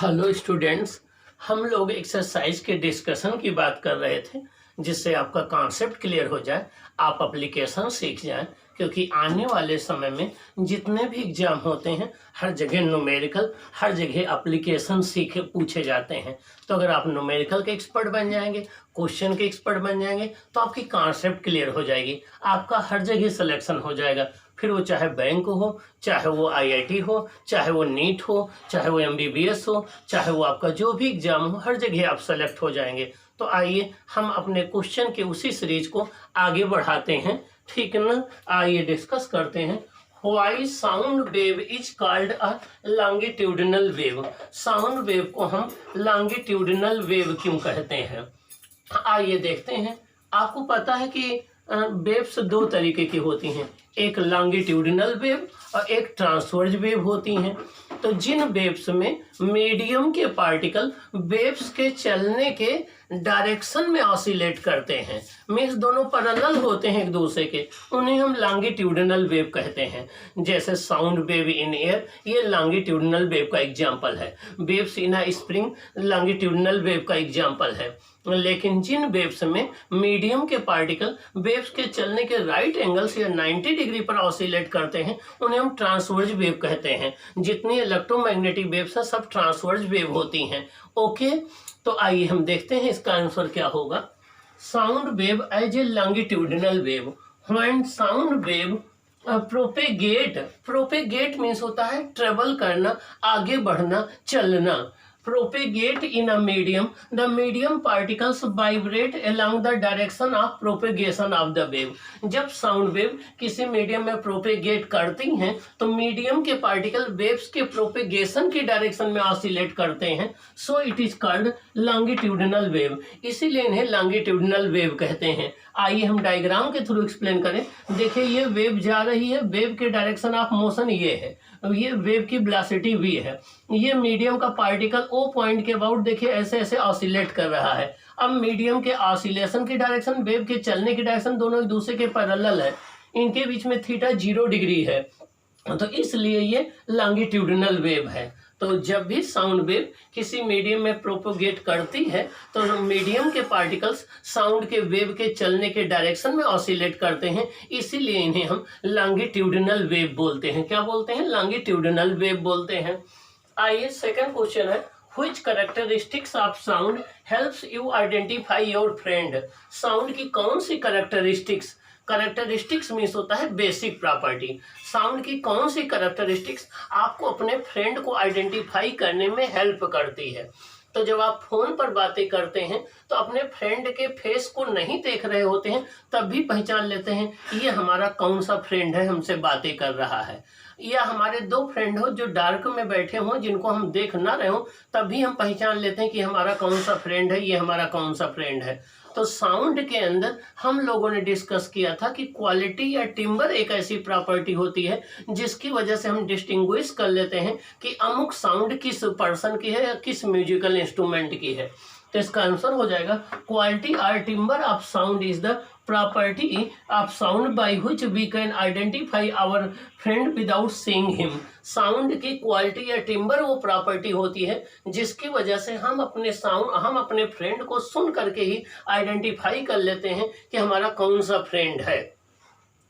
Hello students. हम लोग exercise के डिस्कशन की बात कर रहे थे जिससे आपका कॉन्सेप्ट क्लियर हो जाए, आप एप्लीकेशन सीख जाएं, क्योंकि आने वाले समय में जितने भी एग्जाम होते हैं हर जगह न्यूमेरिकल, हर जगह एप्लीकेशन सीखे पूछे जाते हैं। तो अगर आप न्यूमेरिकल के एक्सपर्ट बन जाएंगे, क्वेश्चन के एक्सपर्ट बन जाएंगे, तो आपकी कॉन्सेप्ट क्लियर हो जाएगी, आपका हर जगह सिलेक्शन हो जाएगा। फिर वो चाहे बैंक हो, चाहे वो आईआईटी हो, चाहे वो नीट हो, चाहे वो एमबीबीएस हो, चाहे वो आपका जो भी एग्जाम हो, हर जगह आप सेलेक्ट हो जाएंगे। तो आइए हम अपने क्वेश्चन के उसी सीरीज को आगे बढ़ाते हैं, ठीक है ना। आइए डिस्कस करते हैं। Why sound wave is called a longitudinal wave. Sound wave को हम लॉन्गिट्यूडिनल वेव क्यों कहते हैं, आइए देखते हैं। आपको पता है कि वेव्स दो तरीके की होती हैं, एक लॉन्गिट्यूडिनल वेव और एक ट्रांसवर्ज वेव होती हैं। तो जिन वेव्स में मीडियम के पार्टिकल वेव्स के चलने के डायरेक्शन में ऑसिलेट करते हैं, मीन्स दोनों पैरेलल होते हैं एक दूसरे के, उन्हें हम लॉन्गिट्यूडिनल वेव कहते हैं। जैसे साउंड वेव इन एयर, ये लॉन्गिट्यूडिनल वेव का एग्जांपल है। Waves in a spring longitudinal wave का एग्जांपल है। लेकिन जिन वेव्स में मीडियम के पार्टिकल वेव्स के चलने के राइट एंगल से 90 डिग्री पर ऑसिलेट करते हैं, उन्हें हम ट्रांसवर्ज वेव कहते हैं। जितनी इलेक्ट्रोमैग्नेटिक वेव्स हैं सब ट्रांसवर्ज वेव होती हैं। ओके, तो आइए हम देखते हैं इसका आंसर क्या होगा। Sound wave as a longitudinal wave, when sound wave propagate means होता है ट्रेवल करना, आगे बढ़ना, चलना। Propagate in a medium, the medium particles vibrate along the direction of propagation of the wave. जब साउंड वेव किसी मीडियम में propagate करती हैं तो मीडियम के पार्टिकल वेव्स के प्रोपेगेशन की डायरेक्शन में ऑसिलेट करते हैं, so it is called longitudinal wave, इसीलिए इन्हें लॉन्गिट्यूडिनल वेव कहते हैं। आइए हम डायग्राम के थ्रू एक्सप्लेन करें। देखिए ये वेव जा रही है, वेव के डायरेक्शन ऑफ मोशन ये है, ये वेव की वेलोसिटी v है। ये मीडियम का पार्टिकल ओ पॉइंट के अबाउट देखिए ऐसे ऐसे ऑसिलेट कर रहा है। अब मीडियम के ऑसिलेशन की डायरेक्शन, वेव के चलने की डायरेक्शन दोनों एक दूसरे के पैरेलल है, इनके बीच में थीटा 0 डिग्री है, तो इसलिए ये लॉन्गिट्यूडिनल वेव है। तो जब भी साउंड वेव किसी मीडियम में प्रोपोगेट करती है तो मीडियम के पार्टिकल्स साउंड के वेव के चलने के डायरेक्शन में ऑसिलेट करते हैं, इसीलिए इन्हें हम लॉन्गिट्यूडिनल वेव बोलते हैं। क्या बोलते हैं? लॉन्गिट्यूडिनल वेव बोलते हैं। आइए सेकंड क्वेश्चन है, which characteristics of sound helps you identify your friend. Sound की कौन सी कैरेक्टरिस्टिक्स, कैरेक्टरिस्टिक्स मीन्स होता है बेसिक प्रॉपर्टी, साउंड की कौन सी कैरेक्टरिस्टिक्स आपको अपने फ्रेंड को आइडेंटिफाई करने में हेल्प करती है। तो जब आप फोन पर बातें करते हैं तो अपने फ्रेंड के फेस को नहीं देख रहे होते हैं, तब भी पहचान लेते हैं ये हमारा कौन सा फ्रेंड है हमसे बातें कर रहा है। या हमारे दो फ्रेंड हो जो डार्क में बैठे हों, जिनको हम देख ना रहे हो, तब भी हम पहचान लेते हैं कि हमारा कौन सा फ्रेंड है, ये हमारा कौन सा फ्रेंड है। तो साउंड के अंदर हम लोगों ने डिस्कस किया था कि क्वालिटी या टिम्बर एक ऐसी प्रॉपर्टी होती है जिसकी वजह से हम डिस्टिंग्विश कर लेते हैं कि अमुक साउंड किस पर्सन की है या किस म्यूजिकल इंस्ट्रूमेंट की है। तो इसका आंसर हो जाएगा क्वालिटी और timbre of sound is the property of sound by which we can identify our friend without seeing him. Sound की क्वालिटी या टिम्बर वो प्रॉपर्टी होती है जिसकी वजह से हम अपने फ्रेंड को सुन करके ही आइडेंटिफाई कर लेते हैं कि हमारा कौन सा फ्रेंड है।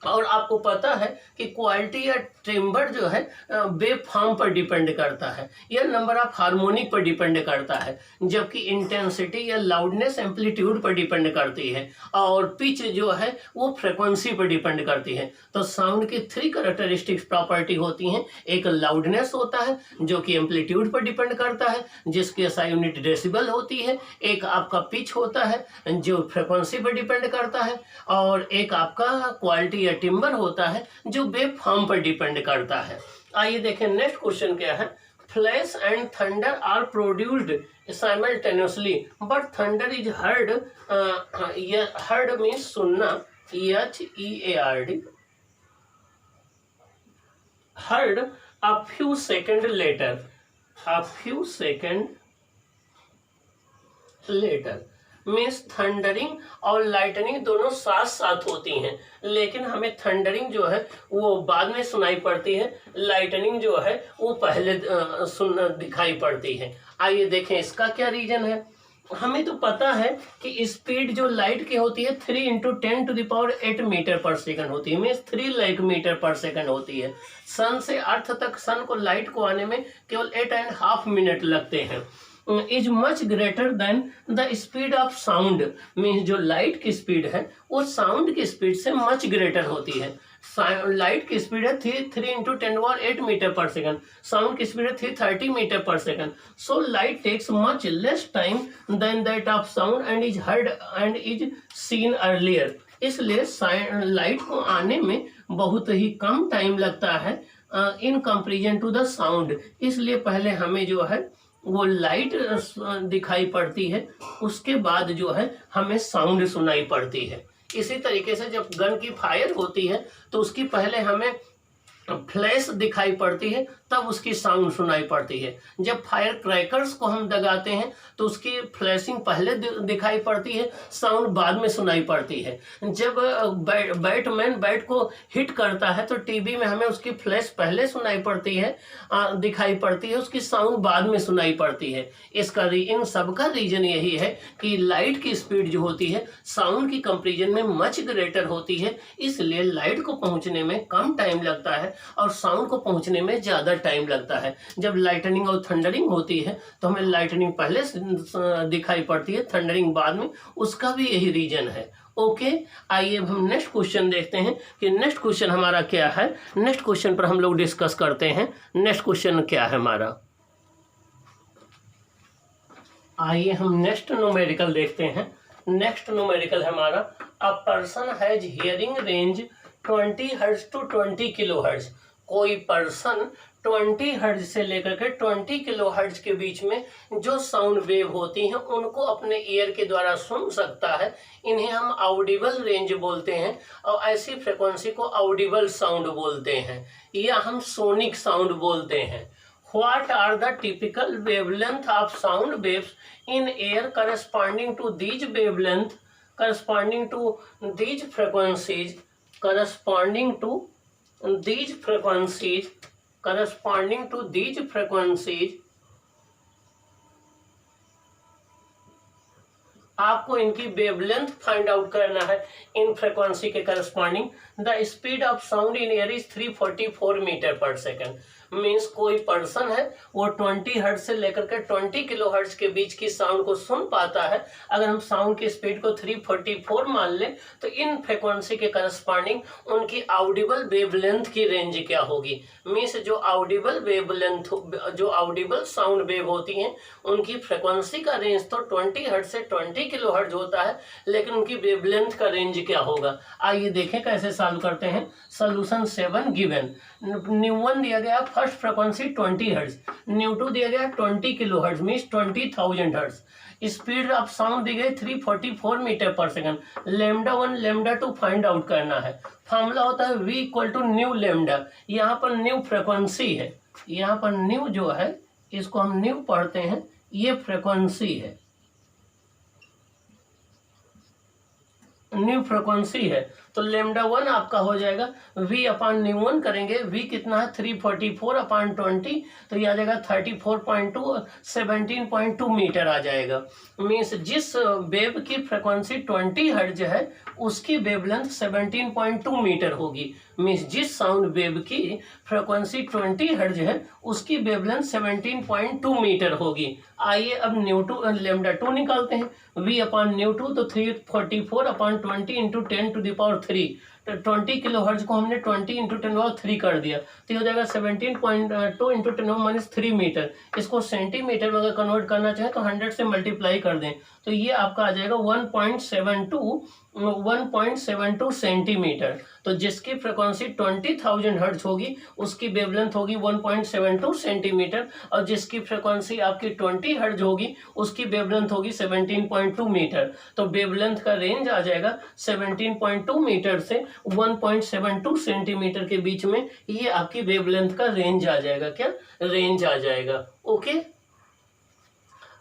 और आपको पता है कि क्वालिटी या टिम्बर जो है वेव फॉर्म पर डिपेंड करता है या नंबर ऑफ हार्मोनिक पर डिपेंड करता है, जबकि इंटेंसिटी या लाउडनेस एम्पलीट्यूड पर डिपेंड करती है, और पिच जो है वो फ्रीक्वेंसी पर डिपेंड करती है। तो साउंड की 3 कैरेक्टरिस्टिक्स प्रॉपर्टी होती हैं। एक लाउडनेस होता है जो कि एम्पलीट्यूड पर डिपेंड करता है, जिसकी SI यूनिट डेसिबल होती है। एक आपका पिच होता है जो फ्रीक्वेंसी पर डिपेंड करता है, और एक आपका क्वालिटी टिम्बर होता है जो वेव फॉर्म पर डिपेंड करता है। आइए देखें नेक्स्ट क्वेश्चन क्या है। Flash and thunder are produced simultaneously but thunder is heard, heard means सुनना, HEARD, heard a few second later, means thundering और लाइटनिंग दोनों साथ साथ होती हैं, लेकिन हमें थंडरिंग जो है वो बाद में सुनाई पड़ती है, लाइटनिंग जो है वो पहले दिखाई पड़ती है। आइए देखें इसका क्या रीजन है। हमें तो पता है कि स्पीड जो लाइट की होती है 3 × 10⁸ मीटर पर सेकंड होती है, means 3 lakh metre per second होती है। सन से अर्थ तक, सन को लाइट को आने में केवल 8.5 मिनट लगते हैं। Is much greater than the speed of sound, means जो लाइट की स्पीड है वो साउंड की स्पीड से मच ग्रेटर होती है। लाइट की स्पीड है 3 × 10⁸ मीटर पर सेकंड, साउंड की स्पीड है 330 metre per second. So light takes much less time than that of sound and is heard and is seen earlier. इसलिए light को आने में बहुत ही कम टाइम लगता है in comparison to the sound. इसलिए पहले हमें जो है वो लाइट दिखाई पड़ती है, उसके बाद जो है हमें साउंड सुनाई पड़ती है। इसी तरीके से जब गन की फायर होती है तो उसकी पहले हमें फ्लैश दिखाई पड़ती है, तब उसकी साउंड सुनाई पड़ती है। जब फायर क्रैकर्स को हम दगाते हैं तो उसकी फ्लैशिंग पहले दिखाई पड़ती है, साउंड बाद में सुनाई पड़ती है। जब बैटमैन बैट को हिट करता है तो टीवी में हमें उसकी फ्लैश पहले सुनाई पड़ती है, दिखाई पड़ती है, उसकी साउंड बाद में सुनाई पड़ती है। इन सब का रीजन यही है कि लाइट की स्पीड जो होती है साउंड की कंपेरिजन में मच ग्रेटर होती है, इसलिए लाइट को पहुंचने में कम टाइम लगता है और साउंड को पहुंचने में ज्यादा टाइम लगता है। जब लाइटनिंग और थंडरिंग होती है तो हमें लाइटनिंग पहले दिखाई पड़ती है, थंडरिंग बाद में, उसका भी यही रीजन है। ओके, आइए अब हम नेक्स्ट क्वेश्चन देखते हैं कि नेक्स्ट क्वेश्चन हमारा क्या है। नेक्स्ट क्वेश्चन पर हम लोग डिस्कस करते हैं। नेक्स्ट क्वेश्चन क्या है हमारा, आइए हम नेक्स्ट न्यूमेरिकल देखते हैं। नेक्स्ट न्यूमेरिकल है हमारा, a person has hearing range 20 hertz to 20 kilo hertz. कोई पर्सन 20 हर्ट्ज से लेकर के 20 किलो हर्ट्ज के बीच में जो साउंड वेव होती हैं उनको अपने ईयर के द्वारा सुन सकता है। इन्हें हम ऑडिबल रेंज बोलते हैं और ऐसी फ्रिक्वेंसी को ऑडिबल साउंड बोलते हैं या हम सोनिक साउंड बोलते हैं। What are the typical wavelength of sound waves in air corresponding to these wavelength, corresponding to these frequencies, corresponding to these frequencies, corresponding to these frequencies? आपको इनकी wavelength find out करना है इन frequency के corresponding. The speed of sound in air is 344 metre per second. Means कोई person है वो 20 hertz से लेकर के 20 किलो हर्ट्ज के बीच की साउंड को सुन पाता है। अगर हम साउंड की स्पीड को 344 मान लें तो इन फ्रीक्वेंसी के करस्पॉन्डिंग उनकी ऑडिबल वेवलेंथ की रेंज क्या होगी। मीन्स जो ऑडिबल वेवलेंथ, जो ऑडिबल साउंड वेव होती हैं उनकी फ्रीक्वेंसी का रेंज तो 20 हर्ट्ज से 20 किलो हर्ट्ज होता है, लेकिन उनकी वेवलेंथ का रेंज क्या होगा। आइए देखें कैसे सॉल्व करते हैं। Solution 7 given. न्यू1 दिया गया फर्स्ट फ्रीक्वेंसी 20 हर्ट्ज, न्यू2 दिया गया 20 kilo hertz means 20,000 hertz. Speed of sound दी गई 344 metre per second. λ1 λ2 find out करना है। फॉर्मूला होता है v = न्यू लैम्डा। यहाँ पर न्यू फ्रीक्वेंसी है, यहाँ पर न्यू जो है इसको हम न्यू पढ़ते हैं, ये फ्रीक्वेंसी है, न्यू फ्रीक्वेंसी है। तो λ1 आपका हो जाएगा v/न्यू1 करेंगे, v कितना है 344/20, तो ये आ जाएगा 34.2 17.2 मीटर आ जाएगा। मीन्स जिस वेव की फ्रीक्वेंसी 20 हर्ट्ज है उसकी वेवलेंथ 17.2 मीटर होगी। मीन्स जिस साउंड वेव की फ्रीक्वेंसी 20 हर्ट्ज है उसकी वेवलेंथ 17.2 मीटर होगी। आइए अब λ2 निकालते हैं। v/न्यू2 तो 344/20 × 10⁻³ तो 20 किलो हर्ट्ज को हमने 20 × 10⁻³ कर दिया, तो ये हो जाएगा 17.2 × 10⁻³ मीटर। इसको सेंटीमीटर में अगर कन्वर्ट करना चाहे तो 100 से मल्टीप्लाई कर दें तो ये आपका आ जाएगा 1.72 सेंटीमीटर। तो जिसकी फ्रीक्वेंसी 20,000 हर्ट्ज होगी उसकी वेवलेंथ होगी 1.72 सेंटीमीटर, और जिसकी फ्रीक्वेंसी आपकी 20 हर्ट्ज होगी उसकी वेवलेंथ होगी 17.2 मीटर। तो वेवलेंथ का रेंज आ जाएगा 17.2 मीटर से 1.72 सेंटीमीटर के बीच में। ये आपकी वेवलेंथ का रेंज आ जाएगा। क्या रेंज आ जाएगा। ओके,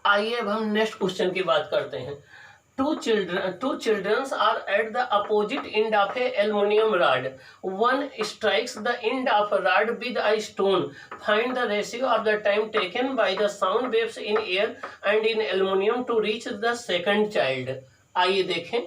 आइए अब हम नेक्स्ट क्वेश्चन की बात करते हैं। two children are at the opposite end of a aluminum rod. One strikes the end of a rod with a stone. Find the ratio of the time taken by the sound waves in air and in aluminum to reach the second child. आइए देखें,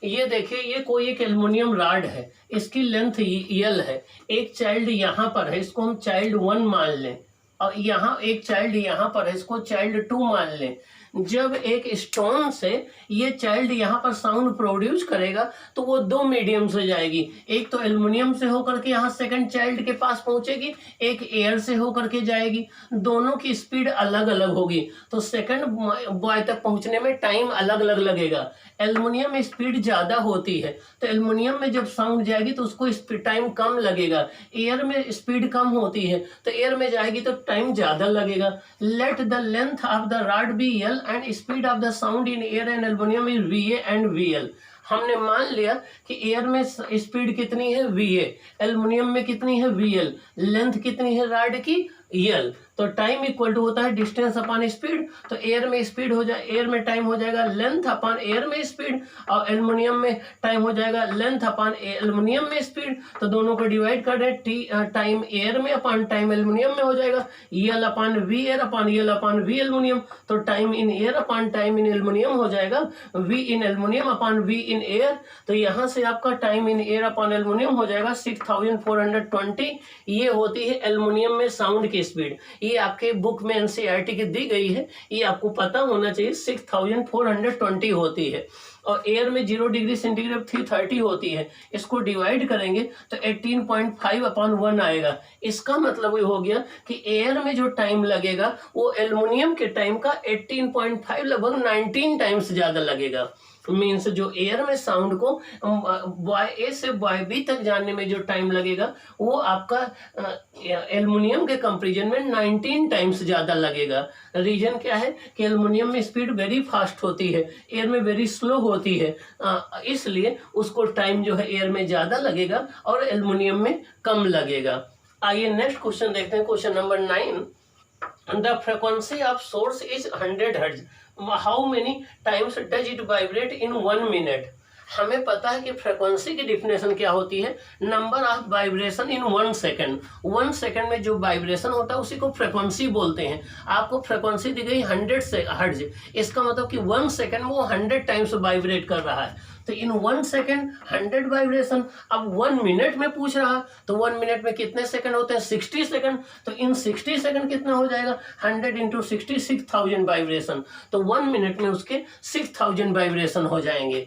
ये देखिए, ये कोई एक aluminium rod है, इसकी length यल है, एक चाइल्ड यहाँ पर है, इसको हम चाइल्ड 1 मान लें, और यहाँ एक चाइल्ड यहाँ पर है, इसको चाइल्ड 2 मान लें। जब एक स्टोन से ये चाइल्ड यहाँ पर साउंड प्रोड्यूस करेगा तो वो दो मीडियम से जाएगी, एक तो एल्युमिनियम से होकर के यहाँ सेकंड चाइल्ड के पास पहुंचेगी, एक एयर से होकर के जाएगी, दोनों की स्पीड अलग अलग होगी, तो सेकंड बॉय तक पहुंचने में टाइम अलग अलग लगेगा। एल्युमिनियम में स्पीड ज़्यादा होती है तो एल्युमिनियम में जब साउंड जाएगी तो उसको टाइम कम लगेगा, एयर में स्पीड कम होती है तो एयर में जाएगी तो टाइम ज़्यादा लगेगा। Let the length of the rod be L and speed of the sound in air and aluminium is V A and V L. हमने मान लिया कि एयर में स्पीड कितनी है वी ए, एल्युमिनियम में कितनी है वी एल, लेंथ कितनी है रॉड की यल, तो टाइम इक्वल टू होता है डिस्टेंस अपॉन स्पीड। तो एयर में स्पीड हो जाए, एयर में टाइम हो जाएगा लेंथ अपॉन एयर में स्पीड, और एल्युमिनियम में टाइम हो जाएगा लेंथ अपॉन एल्युमिनियम में स्पीड। तो दोनों को डिवाइड कर दें, टाइम एयर में अपॉन टाइम एल्युमिनियम में हो जाएगा L upon V air upon L upon V aluminium. तो time in air upon time in aluminium हो जाएगा V in aluminium upon V in air. तो यहाँ से आपका time in air upon aluminium हो जाएगा 6420। ये होती है एल्युमिनियम में साउंड की स्पीड। ये आपके बुक में एनसीईआरटी की दी गई है, ये आपको पता होना चाहिए 6420 होती है। और एयर में 0 डिग्री सेंटीग्रेड 330 होती है, इसको डिवाइड करेंगे तो 18.5 अपॉन 1 आएगा। इसका मतलब ये हो गया कि एयर में जो टाइम लगेगा वो एल्युमिनियम के टाइम का 18.5 लगभग 19 टाइम्स ज़्यादा लगेगा। मीन्स जो एयर में साउंड को बॉय ए से बॉय बी तक जाने में जो टाइम लगेगा वो आपका एल्युमिनियम के कंपैरिजन में 19 टाइम्स ज़्यादा लगेगा। रीजन क्या है कि एल्युमिनियम में स्पीड वेरी फास्ट होती है, एयर में वेरी स्लो होती है, इसलिए उसको टाइम जो है एयर में ज़्यादा लगेगा और एल्युमिनियम में कम लगेगा। आइए नेक्स्ट क्वेश्चन देखते हैं, question number 9। The frequency of source is 100 Hz. How many times does it vibrate in 1 minute? हमें पता है कि फ्रीक्वेंसी की डिफिनेशन क्या होती है, number of vibration in 1 second. 1 second में जो वाइब्रेशन होता है उसी को फ्रीक्वेंसी बोलते हैं। आपको फ्रीक्वेंसी दी गई 100 हर्ट्ज, इसका मतलब कि 1 सेकेंड में वो 100 टाइम्स वाइब्रेट कर रहा है। तो इन 1 सेकेंड 100 वाइब्रेशन। अब 1 मिनट में पूछ रहा है तो 1 मिनट में कितने सेकंड होते हैं, 60 सेकंड। तो इन 60 सेकंड कितना हो जाएगा, 100 इंटू 60 6000 वाइब्रेशन। तो 1 मिनट में उसके 6000 वाइब्रेशन हो जाएंगे।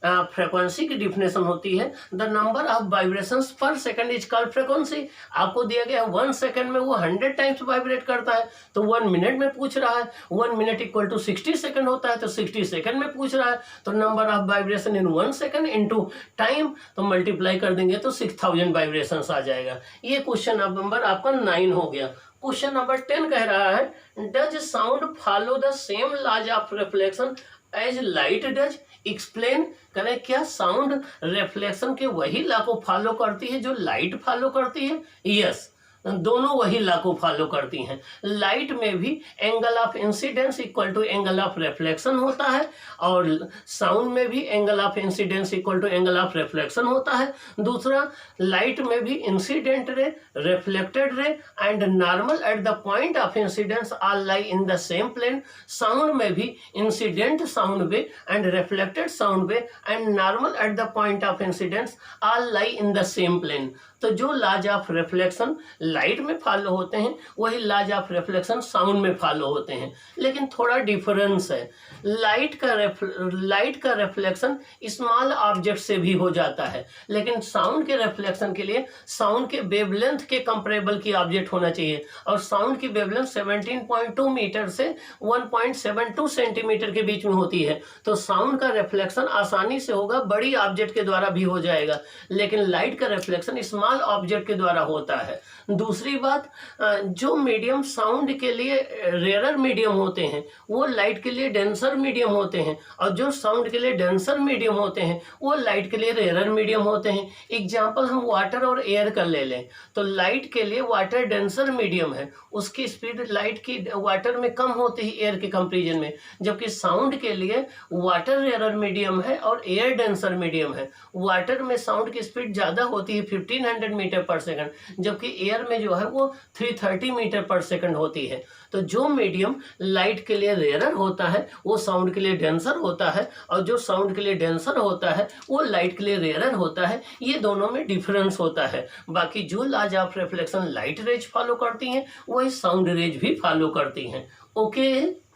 फ्रीक्वेंसी की डिफिनेशन होती है द नंबर ऑफ वाइब्रेशंस पर सेकंड इज कॉल्ड फ्रीक्वेंसी। आपको दिया गया 1 सेकंड में वो 100 टाइम्स वाइब्रेट करता है, तो 1 मिनट में पूछ रहा है, 1 मिनट इक्वल टू 60 सेकंड होता है, तो 60 सेकंड में पूछ रहा है, तो number of vibration in 1 second into time, तो मल्टीप्लाई कर देंगे तो 6000 वाइब्रेशंस आ जाएगा। ये क्वेश्चन नंबर आपका 9 हो गया। क्वेश्चन नंबर 10 कह रहा है does sound follow the same laws of reflection as light does. Explain करें, क्या साउंड रिफ्लेक्शन के वही लॉ को फॉलो करती है जो लाइट फॉलो करती है? यस, दोनों वही लॉ को फॉलो करती हैं। लाइट में भी angle of incidence equal to angle of reflection होता है और साउंड में भी angle of incidence equal to angle of reflection होता है। दूसरा, लाइट में भी incident ray, reflected ray and normal at the point of incidence all lie in the same plane. Sound में भी incident sound wave and reflected sound wave and normal at the point of incidence all lie in the same plane. तो जो laws of reflection light में follow होते हैं वही laws of reflection sound में follow होते हैं, लेकिन थोड़ा डिफरेंस है। लाइट का रिफ्लेक्शन स्मॉल ऑब्जेक्ट से भी हो जाता है, लेकिन साउंड के रिफ्लेक्शन के लिए साउंड के वेवलेंथ के कंपेरेबल की ऑब्जेक्ट होना चाहिए, और साउंड की वेवलेंथ 17.2 मीटर से 1.72 सेंटीमीटर के बीच में होती है। तो साउंड का रिफ्लेक्शन आसानी से होगा, बड़ी ऑब्जेक्ट के द्वारा भी हो जाएगा, लेकिन लाइट का रिफ्लेक्शन स्मॉल स्मॉल ऑब्जेक्ट के द्वारा होता है। दूसरी बात, जो मीडियम साउंड के लिए रेयरर मीडियम होते हैं वो लाइट के लिए डेंसर मीडियम होते हैं, और जो साउंड के लिए डेंसर मीडियम होते हैं वो लाइट के लिए रेयरर मीडियम होते हैं। एग्जाम्पल हम वाटर और एयर का ले लें तो लाइट के लिए वाटर डेंसर मीडियम है, उसकी स्पीड लाइट की वाटर में कम होती है एयर के कंपेरिजन में, जबकि साउंड के लिए वाटर रेयरर मीडियम है और एयर डेंसर मीडियम है। वाटर में साउंड की स्पीड ज़्यादा होती है 1500 मीटर पर सेकंड, जबकि एयर में जो है वो 330 मीटर पर सेकंड होती है। तो जो मीडियम लाइट के लिए रेयरर होता है वो साउंड के लिए डेंसर होता है, और जो साउंड के लिए डेंसर होता है वो लाइट के लिए रेयरर होता है। ये दोनों में डिफरेंस होता है। बाकी जो laws of reflection light rays follow करती हैं वही साउंड रेज भी फॉलो करती हैं। ओके।